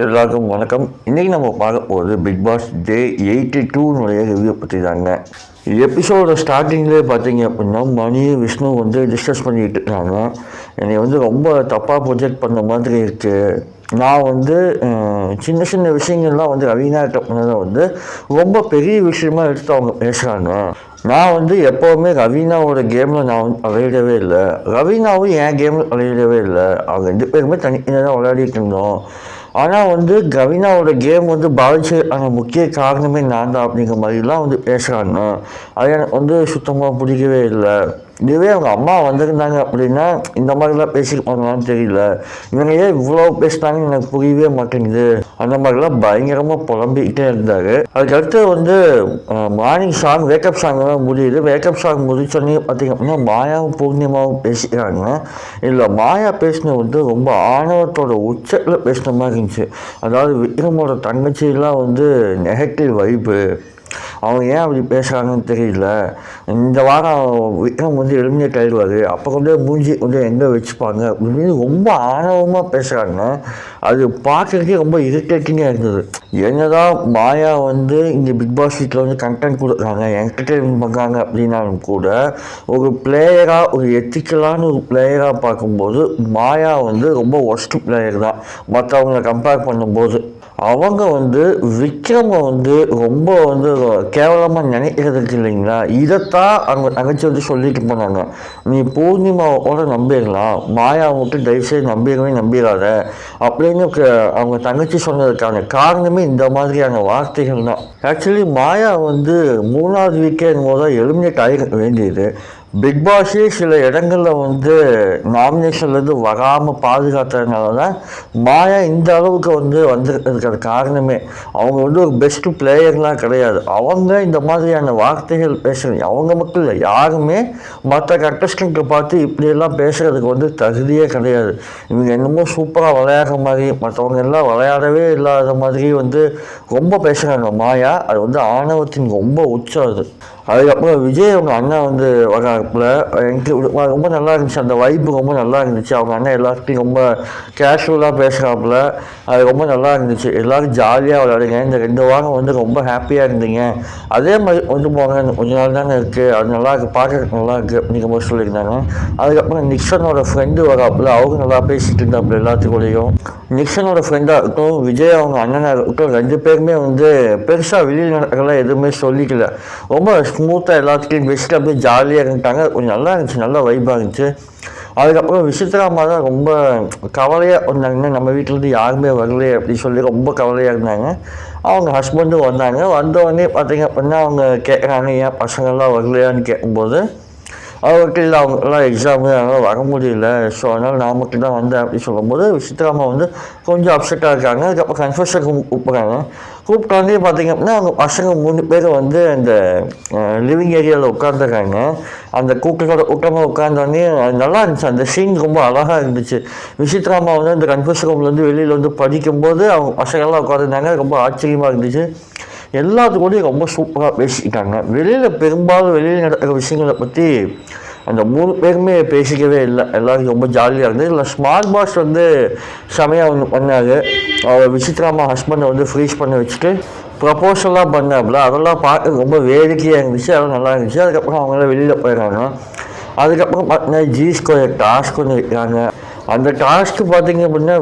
எல்லாருக்கும் வணக்கம். இன்றைக்கி நம்ம பார்க்க போகிறது பிக் பாஸ் டே 82 ரிவ்யூ பற்றி தாங்க. எபிசோட ஸ்டார்டிங்லேயே பார்த்தீங்க அப்படின்னா மணி விஷ்ணு டிஸ்கஸ் பண்ணிக்கிட்டு இருக்காங்க. என்னை ரொம்ப தப்பாக ப்ரொஜெக்ட் பண்ண மாதிரி இருக்குது. நான் சின்ன சின்ன விஷயங்கள்லாம் ரவீனாட்ட பண்ணதை ரொம்ப பெரிய விஷயமா எடுத்து அவங்க பேசுகிறாங்க. நான் எப்போவுமே ரவீனாவோட கேமில் நான் விளையாடவே இல்லை, ரவீனாவும் என் கேமில் விளையாடவே இல்லை. அவங்க 2 பேருமே தனியாக தான் விளையாடிட்டு இருந்தோம். ஆனால் கவினாவோட கேம் பாதிச்சதுக்கான முக்கிய காரணமே நான் தான் அப்படிங்கிற மாதிரிலாம் பேசுகிறாங்க. அது எனக்கு சுத்தமாக பிடிக்கவே இல்லை. இதுவே அவங்க அம்மா வந்திருந்தாங்க அப்படின்னா இந்த மாதிரிலாம் பேசியிருப்பாங்களான்னு தெரியல. இவங்க ஏன் இவ்வளோ பேசினாங்கன்னு எனக்கு புரியவே மாட்டேங்குது. அந்த மாதிரிலாம் பயங்கரமாக புலம்பிக்கிட்டே இருந்தார். அதுக்கடுத்து மார்னிங் சாங் வேக்கப் சாங்கெல்லாம் முடியுது. வேக்கப் சாங் முடிச்சோன்னே பார்த்திங்க அப்படின்னா மாயாவும் பூர்ணிமாவும் பேசிக்கிறாங்க. இல்லை, மாயா பேசினது ரொம்ப ஆணவத்தோட உச்சத்தில் பேசின மாதிரி இருந்துச்சு. அதாவது விக்ரமோட தங்கச்சியெல்லாம் நெகட்டிவ் வைப்பு, அவங்க ஏன் அப்படி பேசுகிறாங்கன்னு தெரியல. இந்த வாரம் விக்ரம் எலிமினேட் ஆகிடுவார், அப்போ மூஞ்சி எங்கே வச்சுப்பாங்க அப்படின்னு ரொம்ப ஆணவமாக பேசுகிறாங்க. அது பார்க்குறதுக்கே ரொம்ப இரிட்டேட்டிங்காக இருந்தது. என்னதான் மாயா இங்கே பிக் பாஸ் வீட்டில் கண்டென்ட் கொடுக்குறாங்க, என்டர்டெயின்மெண்ட் பண்ணுறாங்க அப்படின்னாலும் கூட ஒரு பிளேயராக, ஒரு எத்திக்கலான ஒரு பிளேயராக பார்க்கும்போது மாயா ரொம்ப ஒஸ்ட் பிளேயர் தான் மற்றவங்களை கம்பேர் பண்ணும்போது. அவங்க விக்ரமை ரொம்ப கேவலமாக நினைக்கிறதுக்கு இல்லைங்களா, இதைத்தான் அவங்க தங்கச்சி சொல்லிட்டு போனாங்க. நீ பூர்ணிமாவோட நம்பிடலாம், மாயாவை தயவுசெய்து நம்பிடாத அப்படின்னு அவங்க தங்கச்சி சொன்னதுக்கான காரணமே இந்த மாதிரியான வார்த்தைகள் தான். ஆக்சுவலி மாயா 3வது வீக்கெண்ட் போது எலிமினேட் ஆகிட வேண்டியது. பிக் பாஸே சில இடங்களில் நாமினேஷன்லேருந்து வராமல் பாதுகாத்ததுனால தான் மாயா இந்த அளவுக்கு வந்திருக்கிறது காரணமே. அவங்க ஒரு பெஸ்ட்டு பிளேயர்லாம் கிடையாது. அவங்க இந்த மாதிரியான வார்த்தைகள் பேசுகிறது, அவங்க மட்டும் இல்லை, யாருமே மற்ற கண்டஸ்டண்ட்டை பார்த்து இப்படியெல்லாம் பேசுகிறதுக்கு தகுதியே கிடையாது. இவங்க என்னமோ சூப்பராக விளையாடுற மாதிரி, மற்றவங்க எல்லாம் விளையாடவே இல்லாத மாதிரி ரொம்ப பேசுகிறாங்க மாயா. அது ஆணவத்தின் ரொம்ப உச்சம் அது. அதுக்கப்புறம் விஜய் அவங்க அண்ணன் வராப்புல எனக்கு ரொம்ப நல்லா இருந்துச்சு. அந்த வைப்பு ரொம்ப நல்லா இருந்துச்சு. அவங்க அண்ணன் எல்லாத்தையும் ரொம்ப கேஷுவலாக பேசுகிறாப்புல, அது ரொம்ப நல்லா இருந்துச்சு. எல்லோரும் ஜாலியாக விளையாடுங்க, இந்த 2 வாரம் ரொம்ப ஹாப்பியாக இருந்தீங்க, அதே மாதிரி போங்க, கொஞ்ச நாள் தானே இருக்குது, அது நல்லா இருக்குது, பார்க்குறதுக்கு நல்லா இருக்குது அப்படிங்கிற மாதிரி சொல்லியிருந்தாங்க. அதுக்கப்புறம் நிக்சனோட ஃப்ரெண்டு வராப்புல, அவங்க நல்லா பேசிகிட்டு இருந்தாப்புல எல்லாத்துக்கூடையும். நிக்சனோட ஃப்ரெண்டாக இருக்கட்டும், விஜய் அவங்க அண்ணனாக இருக்கட்டும், 2 பேருமே பெருசாக வெளியில் நடக்கலாம் எதுவுமே சொல்லிக்கல. ரொம்ப ஸ்மூத்தாக எல்லாத்துலேயும் பெஸ்ட்டு அப்படியே ஜாலியாக இருந்துட்டாங்க. கொஞ்சம் நல்லா இருந்துச்சு, நல்லா வைப்பாக இருந்துச்சு. அதுக்கப்புறம் விசித்ராமா தான் ரொம்ப கவலையாக இருந்தாங்க. நம்ம வீட்டிலேருந்து யாருமே வரலையே அப்படின்னு சொல்லி ரொம்ப கவலையாக இருந்தாங்க. அவங்க ஹஸ்பண்டும் வந்தோடனே பார்த்திங்க அப்படின்னா அவங்க கேட்குறாங்க, ஏன் பசங்கள்லாம் வரலையான்னு கேட்கும்போது அவருக்கு இல்லை, அவங்கெல்லாம் எக்ஸாமு, அதனால் வர முடியல, ஸோ அதனால் நான் மட்டும் தான் வந்தேன் அப்படின்னு சொல்லும்போது விசித்ராமா கொஞ்சம் அப்செட்டாக இருக்காங்க. அதுக்கப்புறம் கன்ஃபர்ஷனுக்கு கூப்பிட்டாண்டே பார்த்திங்க அப்படின்னா அவங்க பசங்க 3 பேர் அந்த லிவிங் ஏரியாவில் உட்காந்துருக்காங்க. அந்த கூட்டமாக உட்காந்தோடனே நல்லா இருந்துச்சு. அந்த சீன் ரொம்ப அழகாக இருந்துச்சு. விசித்ராமா அந்த கன்ஃபர்ஷன் ரூம்லேருந்து வெளியில் படிக்கும்போது அவங்க பசங்கள்லாம் உட்காந்துருந்தாங்க. ரொம்ப ஆச்சரியமாக இருந்துச்சு. எல்லாத்துக்கூடையும் ரொம்ப சூப்பராக பேசிக்கிட்டாங்க. பெரும்பாலும் வெளியில் நடக்கிற விஷயங்களை பற்றி அந்த 3 பேருமே பேசிக்கவே இல்லை. எல்லாருக்கும் ரொம்ப ஜாலியாக இருந்தது. இல்லை, ஸ்மார்ட் பாஸ் செமையாக பண்ணார். அவர் விசித்ராமா ஹஸ்பண்டை ஃப்ரீஸ் பண்ணி வச்சுட்டு ப்ரப்போசல்லாம் பண்ணாப்புல, அதெல்லாம் பார்க்க ரொம்ப வேடிக்கையாக இருந்துச்சு. அதெல்லாம் நல்லா இருந்துச்சு. அதுக்கப்புறம் அவங்களாம் வெளியில் போயிடுறாங்க. அதுக்கப்புறம் பார்த்தீங்கன்னா G2 டாஸ்க் வைக்கிறாங்க. அந்த டாஸ்க்கு பார்த்திங்க அப்படின்னா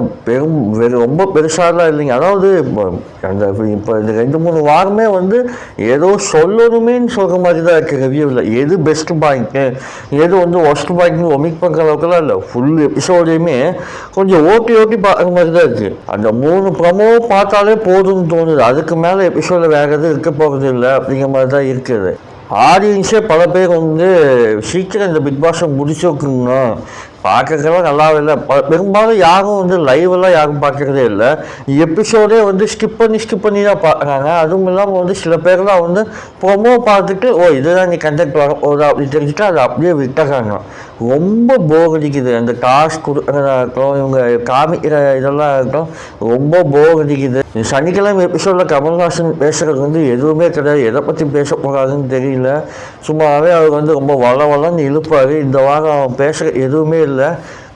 ரொம்ப பெருசாலாம் இல்லைங்க. அதாவது இப்போ இந்த 2-3 வாரமே ஏதோ சொல்லணுமேன்னு சொல்கிற மாதிரி தான் இருக்குது ரிவ்யூவில். எது பெஸ்ட்டு பாயிண்ட்டு, எது ஒஸ்ட் பாயிண்ட்னு ஒமிட் பண்ணுற அளவுக்குலாம் இல்லை. ஃபுல் எபிசோடையுமே கொஞ்சம் ஓட்டி பார்க்குற மாதிரி தான் இருக்குது. அந்த 3 ப்ரமோ பார்த்தாலே போதும்னு தோணுது. அதுக்கு மேலே எபிசோடில் வேறு எதுவும் இருக்க போகிறது இல்லை அப்படிங்கிற மாதிரி தான் இருக்குது. ஆடியன்ஸே பல பேர் சீக்கிரம் இந்த பிக் பாஸை முடிச்சு வைக்கணுங்க, பார்க்கறதுலாம் நல்லாவே இல்லை. பெரும்பாலும் யாரும் லைவெல்லாம் யாரும் பார்க்குறதே இல்லை. எபிசோடே ஸ்கிப் பண்ணி தான் பார்க்குறாங்க. அதுவும் இல்லாமல் சில பேர்லாம் ப்ரொமோ பார்த்துட்டு இதுதான் நீ கண்டக்ட் வர போதா அப்படின்னு தெரிஞ்சுட்டு அதை அப்படியே விட்டுறாங்க. ரொம்ப போர் அடிக்குது. அந்த டாஸ்க் கொடுக்குறதா இருக்கட்டும், இவங்க காமிக்கிற இதெல்லாம் இருக்கட்டும், ரொம்ப போர் அடிக்குது. சனிக்கிழமை எபிசோடில் கமல்ஹாசன் பேசுகிறது எதுவுமே கிடையாது. எதை பற்றி பேச போகிறாருன்னு தெரியல. சும்மாவே அவர் ரொம்ப வளன்னு இழுப்பார். இந்த வாரம் பேசுகிற எதுவுமே இல்லை.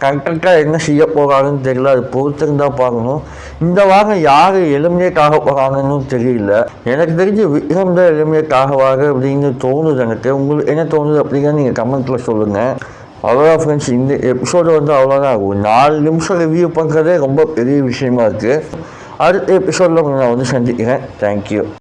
கரெக்டாக என்ன செய்ய போகிறாங்கன்னு தெரியல. அது பொறுத்திருந்தால் பார்க்கணும். இந்த வாரம் யார் எலிமினேட் ஆக போகிறாங்கன்னு தெரியல. எனக்கு தெரிஞ்சு விக்ரம் தான் எலிமினேட் ஆகுவாங்க அப்படின்னு தோணுது எனக்கு. உங்களுக்கு என்ன தோணுது அப்படிங்கிற நீங்கள் கமெண்ட்டில் சொல்லுங்கள். அவ்வளோதான் ஃப்ரெண்ட்ஸ், இந்த எபிசோடு வந்து அவ்வளோதான். ஒரு 4 நிமிஷம் ரிவ்யூ பண்ணுறதே ரொம்ப பெரிய விஷயமா இருக்குது. அடுத்த எபிசோடில் நான் வந்து சந்திக்கிறேன். தேங்க்யூ.